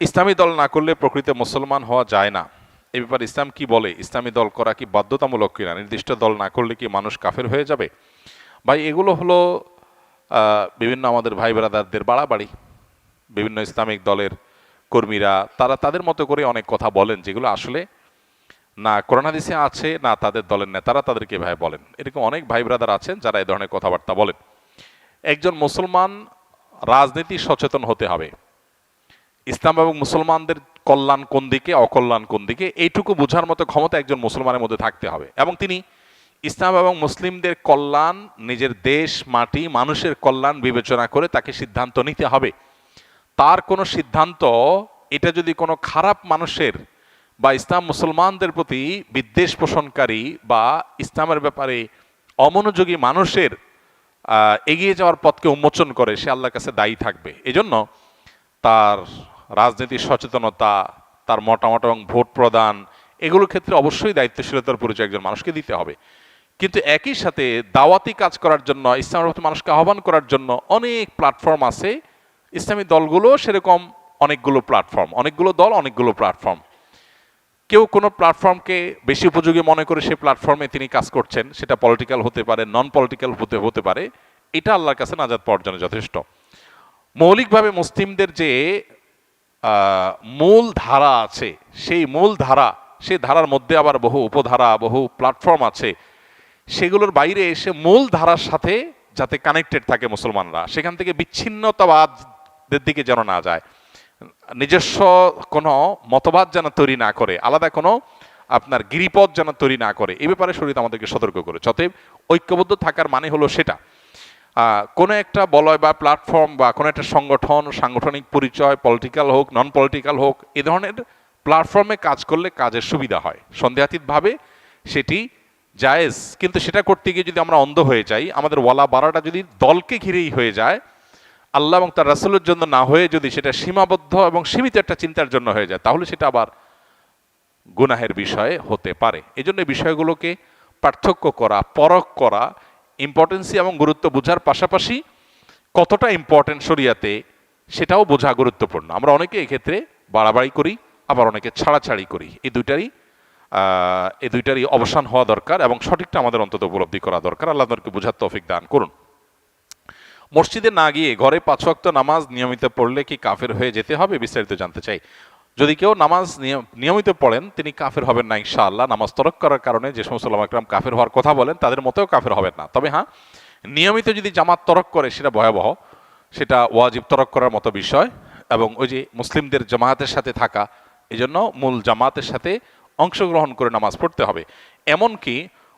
ইসলামী দল না করলে প্রকৃত মুসলমান হওয়া যায় না, এ ব্যাপারে ইসলাম কি বলে? ইসলামী দল করা কি বাধ্যতামূলক কিনা? নির্দিষ্ট দল না করলে কি মানুষ কাফের হয়ে যাবে? ভাই, এগুলো হলো বিভিন্ন আমাদের ভাই ব্রাদারদের বাড়াবাড়ি। বিভিন্ন ইসলামিক দলের কর্মীরা তারা তাদের মতো করে অনেক কথা বলেন, যেগুলো আসলে না কোরআন হাদিসে আছে, না তাদের দলের নেতারা তাদেরকে ভাই বলেন। এরকম অনেক ভাই ব্রাদার আছেন যারা এই ধরনের কথাবার্তা বলেন। একজন মুসলমান রাজনীতি সচেতন হতে হবে। ইসলাম এবং মুসলমানদের কল্যাণ কোন দিকে, অকল্যাণ কোন দিকে, এইটুকু বোঝার মতো ক্ষমতা একজন মুসলমানের মধ্যে থাকতে হবে, এবং তিনি ইসলাম এবং মুসলিমদের কল্যাণ, নিজের দেশ, মাটি, মানুষের কল্যাণ বিবেচনা করে তাকে সিদ্ধান্ত নিতে হবে। তার কোনো সিদ্ধান্ত এটা যদি কোনো খারাপ মানুষের বা ইসলাম মুসলমানদের প্রতি বিদ্বেষ পোষণকারী বা ইসলামের ব্যাপারে অমনোযোগী মানুষের এগিয়ে যাওয়ার পথকে উন্মোচন করে, সে আল্লাহর কাছে দায়ী থাকবে। এজন্য তার রাজনীতির সচেতনতা, তার মতামত এবং ভোট প্রদান, এগুলোর ক্ষেত্রে অবশ্যই দায়িত্বশীলতার পরিচয় একজন মানুষকে দিতে হবে। কিন্তু একই সাথে দাওয়াতি কাজ করার জন্য, ইসলামের প্রতি মানুষকে আহ্বান করার জন্য অনেক প্ল্যাটফর্ম আছে। ইসলামী দলগুলো সেরকম অনেকগুলো প্ল্যাটফর্ম, অনেকগুলো দল, অনেকগুলো প্ল্যাটফর্ম। কেউ কোনো প্ল্যাটফর্মকে বেশি উপযোগী মনে করে সে প্ল্যাটফর্মে তিনি কাজ করছেন, সেটা পলিটিক্যাল হতে পারে, নন পলিটিক্যাল হতে পারে। এটা আল্লাহর কাছে নাজাত পাওয়ার জন্য যথেষ্ট। মৌলিকভাবে মুসলিমদের যে মূল ধারা আছে, সেই মূল ধারা, সেই ধারার মধ্যে আবার বহু উপধারা, বহু প্ল্যাটফর্ম আছে। সেগুলোর বাইরে এসে মূল ধারার সাথে যাতে কানেক্টেড থাকে মুসলমানরা, সেখান থেকে বিচ্ছিন্নতাবাদের দিকে যেন না যায়, নিজস্ব কোনো মতবাদ যেন তৈরি না করে, আলাদা কোনো আপনার গিরিপথ যেন তৈরি না করে, এই ব্যাপারে শরীয়ত আমাদেরকে সতর্ক করেছে। অতএব ঐক্যবদ্ধ থাকার মানে হলো সেটা, কোনো একটা বলয় বা প্ল্যাটফর্ম বা কোনো একটা সংগঠন, সাংগঠনিক পরিচয়, পলিটিক্যাল হোক, নন পলিটিক্যাল হোক, এ ধরনের প্ল্যাটফর্মে কাজ করলে কাজের সুবিধা হয়। সন্দেহাতীতভাবে সেটি জায়েজ, কিন্তু সেটা করতে গিয়ে যদি আমরা অন্ধ হয়ে যাই, আমাদের ওয়ালা বাড়াটা যদি দলকে ঘিরেই হয়ে যায়, আল্লাহ এবং তার রাসূলের জন্য না হয়ে যদি সেটা সীমাবদ্ধ এবং সীমিত একটা চিন্তার জন্য হয়ে যায়, তাহলে সেটা আবার গুনাহের বিষয়ে হতে পারে। এই জন্য বিষয়গুলোকে পার্থক্য করা, পরখ করা, ইম্পর্টেন্সি এবং গুরুত্ব বোঝার পাশাপাশি কতটা ইম্পর্টেন্ট শরিয়াতে সেটাও বোঝা গুরুত্বপূর্ণ। আমরা অনেকে এক্ষেত্রে বাড়াবাড়ি করি, আবার অনেকে ছাড়াছাড়ি করি। এই দুইটারই অবসান হওয়া দরকার, এবং সঠিকটা আমাদের অন্তত উপলব্ধি করা দরকার। আল্লাহ আমাদেরকে বোঝার তৌফিক দান করুন। মসজিদে না গিয়ে ঘরে 5 ওয়াক্ত নামাজ নিয়মিত পড়লে কি কাফের হয়ে যেতে হবে? বিস্তারিত জানতে চাই। যদি কেউ নামাজ নিয়মিত পড়েন, তিনি কাফের হবেন না ইনশাআল্লাহ। নামাজ তরক করার কারণে যে সমস্ত উলামা ইকরাম কাফের হওয়ার কথা বলেন, তাদের মতেও কাফের হবেন না। তবে হ্যাঁ, নিয়মিত যদি জামাত তরক করে সেটা ভয়াবহ, সেটা ওয়াজিব তরক করার মতো বিষয়। এবং ওই যে মুসলিমদের জামায়াতের সাথে থাকা, এই জন্য মূল জামাতের সাথে অংশগ্রহণ করে নামাজ পড়তে হবে। এমনকি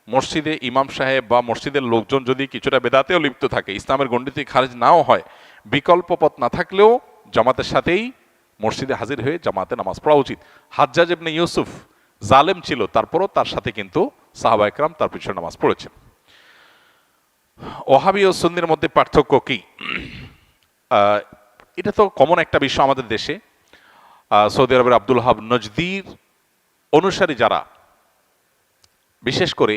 মসজিদে ইমাম সাহেব বা মসজিদের লোকজন যদি কিছুটা বেদাতেও লিপ্ত থাকে, ইসলামের গণ্ডিতে খারিজ নাও হয়, বিকল্প পথ না থাকলেও জামাতের সাথেই মসজিদে হাজির হয়ে জামাতে নামাজ পড়া উচিত। হাজ্জাজ ইবনে ইউসুফ জালেম ছিল, তারপরও তার সাথে কিন্তু সাহাবা একরাম তার পিছনে নামাজ পড়েছেন। ওয়াহাবি ও সুন্নির মধ্যে পার্থক্য কি? এটা তো কমন একটা বিষয় আমাদের দেশে। সৌদি আরবের আব্দুল ওয়াহাব নজদির অনুসারী যারা, বিশেষ করে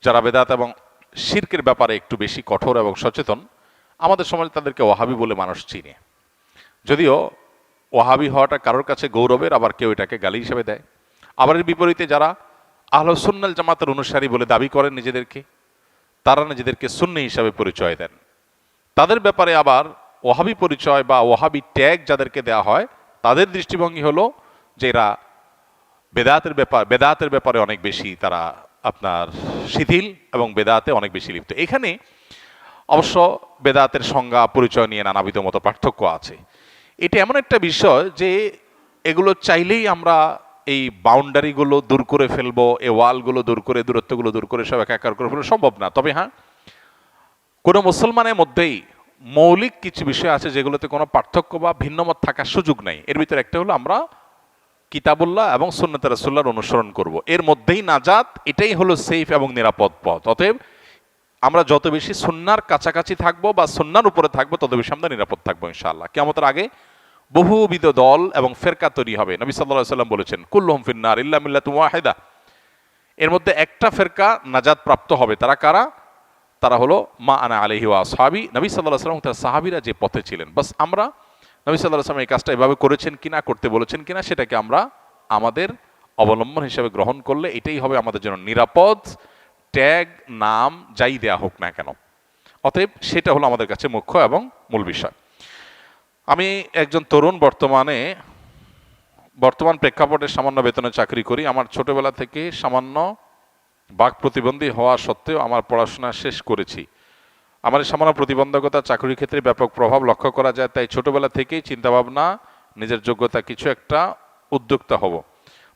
যারা বেদাত এবং শিরকের ব্যাপারে একটু বেশি কঠোর এবং সচেতন, আমাদের সমাজে তাদেরকে ওয়াহাবি বলে মানুষ চিনে। যদিও ওয়াহাবি হওয়াটা কারোর কাছে গৌরবের, আবার কেউ এটাকে গালি হিসেবে দেয়। আবার এর বিপরীতে যারা আহলে সুন্নাল জামাতের অনুসারী বলে দাবি করেন নিজেদেরকে, তারা নিজেদেরকে সুন্নি হিসাবে পরিচয় দেন। তাদের ব্যাপারে আবার ওয়াহাবি পরিচয় বা ওয়াহাবি ট্যাগ যাদেরকে দেওয়া হয়, তাদের দৃষ্টিভঙ্গি হলো যে এরা বেদাতের ব্যাপারে অনেক বেশি তারা আপনার শিথিল এবং বেদাতে অনেক বেশি লিপ্ত। এখানে অবশ্য বেদাতের সংজ্ঞা পরিচয় নিয়ে নানাবিধ মতো পার্থক্য আছে। এটা এমন একটা বিষয় যে এগুলো চাইলেই আমরা এই বাউন্ডারিগুলো দূর করে ফেলবো, এই ওয়ালগুলো দূর করে, দূরত্বগুলো দূর করে সব একাকার করে ফেলবো, সম্ভব না। তবে হ্যাঁ, কোনো মুসলমানের মধ্যেই মৌলিক কিছু বিষয় আছে যেগুলোতে কোনো পার্থক্য বা ভিন্নমত থাকার সুযোগ নাই। এর ভিতরে একটা হলো আমরা কিতাবুল্লাহ এবং সুন্নাতে রাসূলুল্লাহর অনুসরণ করব, এর মধ্যেই নাজাত, এটাই হলো সেফ এবং নিরাপদ পথ। অতএব আমরা যত বেশি সুন্নাহর কাছাকাছি থাকবো বা সুন্নাহর উপরে থাকবো, তত বেশি আমরা নিরাপদ থাকবো ইনশাআল্লাহ। কিয়ামতের আগে বহুবিধ দল এবং ফেরকা তৈরি হবে। নবী সাল্লাল্লাহু আলাইহি ওয়াসাল্লাম বলেছেন, কুল্লুহুম ফিন্নার ইল্লা মিল্লাতুন ওয়াহিদা। এর মধ্যে একটা ফেরকা নাজাত প্রাপ্ত হবে। তারা কারা? তারা হলো মা আনা আলাইহি ওয়া আসহাবি, নবী সাল্লাল্লাহু আলাইহি ওয়াসাল্লাম তার সাহাবীরা যে পথে ছিলেন। বাস আমরা নবী সাল্লাল্লাহু আলাইহি ওয়াসাল্লাম এই কাজটা এভাবে করেছেন কিনা, করতে বলেছেন কিনা, সেটাকে আমরা আমাদের অবলম্বন হিসেবে গ্রহণ করলে এটাই হবে আমাদের জন্য নিরাপদ। ট্যাগ, নাম যাই দেয়া হোক না কেন, অতএব সেটা হলো আমাদের কাছে মুখ্য এবং মূল বিষয়। আমি একজন তরুণ, বর্তমান প্রেক্ষাপটে সামান্য বেতনে চাকরি করি। আমার ছোটবেলা থেকে সামান্য বাক প্রতিবন্ধী হওয়া সত্ত্বেও আমার পড়াশোনা শেষ করেছি। আমার এই সামান্য প্রতিবন্ধকতা চাকরির ক্ষেত্রে ব্যাপক প্রভাব লক্ষ্য করা যায়, তাই ছোটবেলা থেকেই চিন্তাভাবনা নিজের যোগ্যতা কিছু একটা উদ্যোক্তা হব,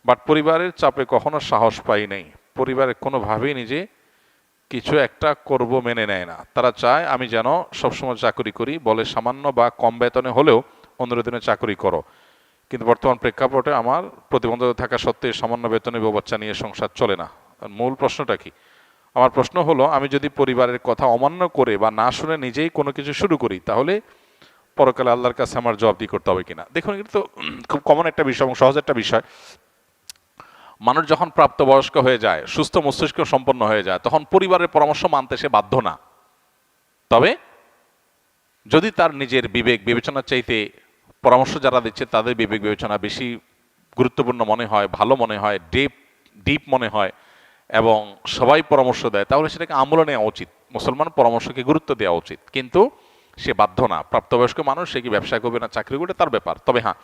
বাট পরিবারের চাপে কখনো সাহস পাই নাই। পরিবারে কোনোভাবেই নিজে কিছু একটা করব মেনে নেয় না। তারা চায় আমি যেন সবসময় চাকরি করি, বলে সামান্য বা কম বেতনে হলেও অন্য দিনে চাকরি করো। কিন্তু বর্তমান প্রেক্ষাপটে আমার প্রতিবন্ধকতা থাকা সত্ত্বেও সামান্য বেতনে বউ বাচ্চা নিয়ে সংসার চলে না। মূল প্রশ্নটা কি? আমার প্রশ্ন হলো, আমি যদি পরিবারের কথা অমান্য করে বা না শুনে নিজেই কোনো কিছু শুরু করি, তাহলে পরকালে আল্লাহর কাছে আমার জবাবদিহি করতে হবে কিনা? দেখুন, এটা তো খুব কমন একটা বিষয় এবং সহজ একটা বিষয়। মানুষ যখন প্রাপ্তবয়স্ক হয়ে যায়, সুস্থ মস্তিষ্ক সম্পন্ন হয়ে যায়, তখন পরিবারের পরামর্শ মানতে সে বাধ্য না। তবে যদি তার নিজের বিবেক বিবেচনার চাইতে পরামর্শ যারা দিচ্ছে তাদের বিবেক বিবেচনা বেশি গুরুত্বপূর্ণ মনে হয়, ভালো মনে হয়, ডিপ মনে হয় এবং সবাই পরামর্শ দেয়, তাহলে সেটাকে আমলে নেওয়া উচিত। মুসলমান পরামর্শকে গুরুত্ব দেওয়া উচিত, কিন্তু সে বাধ্য না। প্রাপ্তবয়স্ক মানুষ, সে কি ব্যবসা করবে না চাকরি করবে তার ব্যাপার। তবে হ্যাঁ,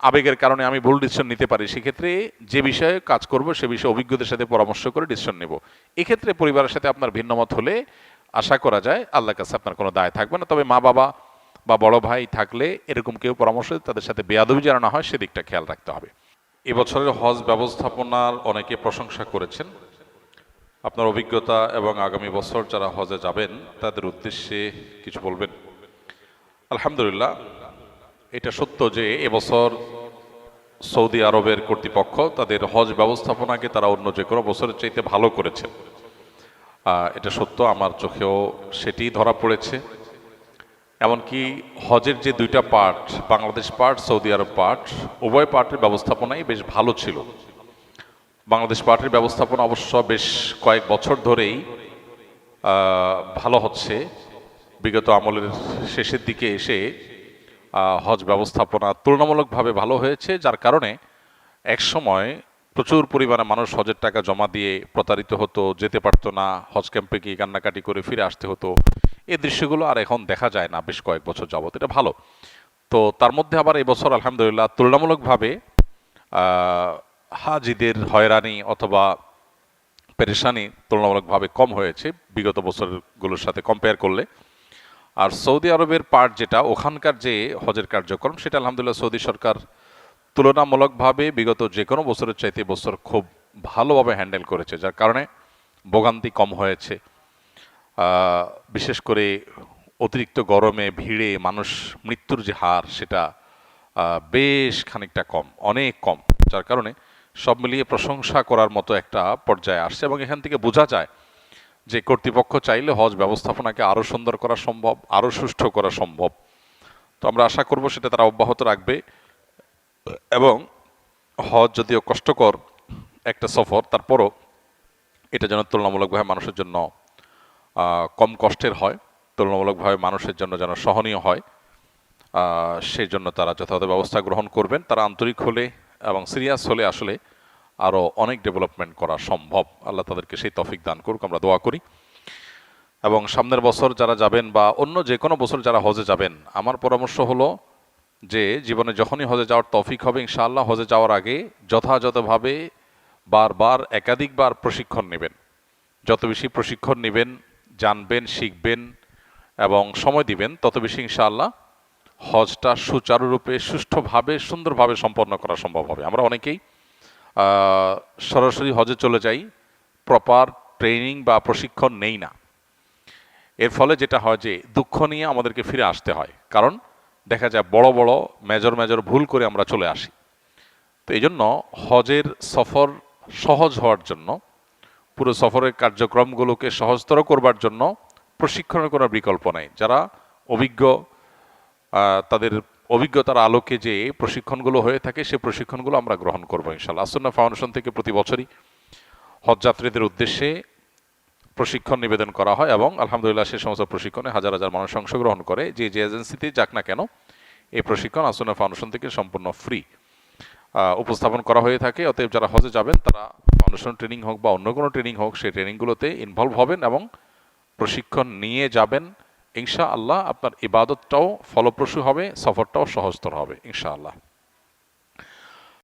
আবেগের কারণে আমি ভুল ডিসিশন নিতে পারি, সেক্ষেত্রে যে বিষয়ে কাজ করব সে বিষয়ে অভিজ্ঞদের সাথে পরামর্শ করে ডিসিশন নেব। এক্ষেত্রে পরিবারের সাথে আপনার ভিন্নমত হলে আশা করা যায় আল্লাহর কাছে আপনার কোনো দায় থাকবে না। তবে মা বাবা বা বড় ভাই থাকলে এরকম কেউ পরামর্শ তাদের সাথে বেয়াদবি যেন না হয় সেদিকটা খেয়াল রাখতে হবে। এবছরের হজ ব্যবস্থাপনার অনেকে প্রশংসা করেছেন। আপনার অভিজ্ঞতা এবং আগামী বছর যারা হজে যাবেন তাদের উদ্দেশ্যে কিছু বলবেন। আলহামদুলিল্লাহ, এটা সত্য যে এবছর সৌদি আরবের কর্তৃপক্ষ তাদের হজ ব্যবস্থাপনাকে তারা অন্য যে কোনো বছরের চাইতে ভালো করেছে। এটা সত্য, আমার চোখেও সেটি ধরা পড়েছে। এমনকি হজের যে দুইটা পার্ট, বাংলাদেশ পার্ট, সৌদি আরব পার্ট, উভয় পার্টের ব্যবস্থাপনাই বেশ ভালো ছিল। বাংলাদেশ পার্টির ব্যবস্থাপনা অবশ্য বেশ কয়েক বছর ধরেই ভালো হচ্ছে। বিগত আমলের শেষের দিকে এসে হজ ব্যবস্থাপনা তুলনামূলকভাবে ভালো হয়েছে, যার কারণে একসময় প্রচুর পরিমাণে মানুষ হজের টাকা জমা দিয়ে প্রতারিত হতো, যেতে পারতো না, হজ ক্যাম্পে গিয়ে কান্নাকাটি করে ফিরে আসতে হতো। এই দৃশ্যগুলো আর এখন দেখা যায় না বেশ কয়েক বছর যাবত। এটা ভালো। তো তার মধ্যে আবার এই বছর আলহামদুলিল্লাহ তুলনামূলকভাবে হাজিদের হয়রানি অথবা পেরেশানি তুলনামূলকভাবে কম হয়েছে বিগত বছরগুলোর সাথে কম্পেয়ার করলে। আর সৌদি আরবের পার্ট যেটা, ওখানকার যে হজের কার্যক্রম, সেটা আলহামদুলিল্লাহ সৌদি সরকার তুলনামূলকভাবে বিগত যে কোনো বছরের চাইতে বছর খুব ভালোভাবে হ্যান্ডেল করেছে, যার কারণে ভোগান্তি কম হয়েছে। বিশেষ করে অতিরিক্ত গরমে ভিড়ে মানুষ মৃত্যুর যে হার, সেটা বেশ খানিকটা কম, অনেক কম, যার কারণে সব মিলিয়ে প্রশংসা করার মতো একটা পর্যায়ে আসছে। এবং এখান থেকে বোঝা যায় যে কর্তৃপক্ষ চাইলে হজ ব্যবস্থাপনাকে আরও সুন্দর করা সম্ভব, আরও সুষ্ঠু করা সম্ভব। তো আমরা আশা করব সেটা তারা অব্যাহত রাখবে এবং হজ যদিও কষ্টকর একটা সফর, তারপরও এটা যেন তুলনামূলকভাবে মানুষের জন্য কম কষ্টের হয়, তুলনামূলকভাবে মানুষের জন্য যেন সহনীয় হয়, সেই জন্য তারা যথাযথ ব্যবস্থা গ্রহণ করবেন। তারা আন্তরিক হলে এবং সিরিয়াস হলে আসলে আরও অনেক ডেভেলপমেন্ট করা সম্ভব। আল্লাহ তাদেরকে সেই তৌফিক দান করুক, আমরা দোয়া করি। এবং সামনের বছর যারা যাবেন বা অন্য যে কোনো বছর যারা হজে যাবেন, আমার পরামর্শ হলো যে জীবনে যখনই হজে যাওয়ার তৌফিক হবে ইনশাআল্লাহ, হজে যাওয়ার আগে যথাযথভাবে বারবার একাধিকবার প্রশিক্ষণ নেবেন। যত বেশি প্রশিক্ষণ নেবেন, জানবেন, শিখবেন এবং সময় দিবেন, তত বেশি ইনশাআল্লাহ হজটা সুচারুরূপে, সুষ্ঠুভাবে, সুন্দরভাবে সম্পন্ন করা সম্ভব হবে। আমরা অনেকেই সরাসরি হজে চলে যাই, প্রপার ট্রেনিং বা প্রশিক্ষণ নেই না। এর ফলে যেটা হয় যে দুঃখ নিয়ে আমাদেরকে ফিরে আসতে হয়, কারণ দেখা যায় বড় বড় মেজর ভুল করে আমরা চলে আসি। তো এই জন্য হজের সফর সহজ হওয়ার জন্য, পুরো সফরের কার্যক্রমগুলোকে সহজতর করবার জন্য প্রশিক্ষণের কোনো বিকল্প নাই। যারা অভিজ্ঞ, তাদের অভিজ্ঞতার আলোকে যে প্রশিক্ষণগুলো হয়ে থাকে, সেই প্রশিক্ষণগুলো আমরা গ্রহণ করবো ইনশাআল্লাহ। আসুন্নাহ ফাউন্ডেশন থেকে প্রতি বছরই হজযাত্রীদের উদ্দেশ্যে প্রশিক্ষণ নিবেদন করা হয় এবং আলহামদুলিল্লাহ সে সমস্ত প্রশিক্ষণে হাজার হাজার মানুষ অংশগ্রহণ করে। যে এজেন্সিতে যাক না কেন, এই প্রশিক্ষণ আসুনা ফাউন্ডেশন থেকে সম্পূর্ণ ফ্রি উপস্থাপন করা হয়ে থাকে। অতএব যারা হজে যাবেন তারা ফাউন্ডেশন ট্রেনিং হোক বা অন্য কোনো ট্রেনিং হোক, সেই ট্রেনিংগুলোতে ইনভলভ হবেন এবং প্রশিক্ষণ নিয়ে যাবেন। ইনশাআল্লাহ আপনার ইবাদতটাও ফলপ্রসূ হবে, সফরটাও সহজতর হবে ইনশাআল্লাহ।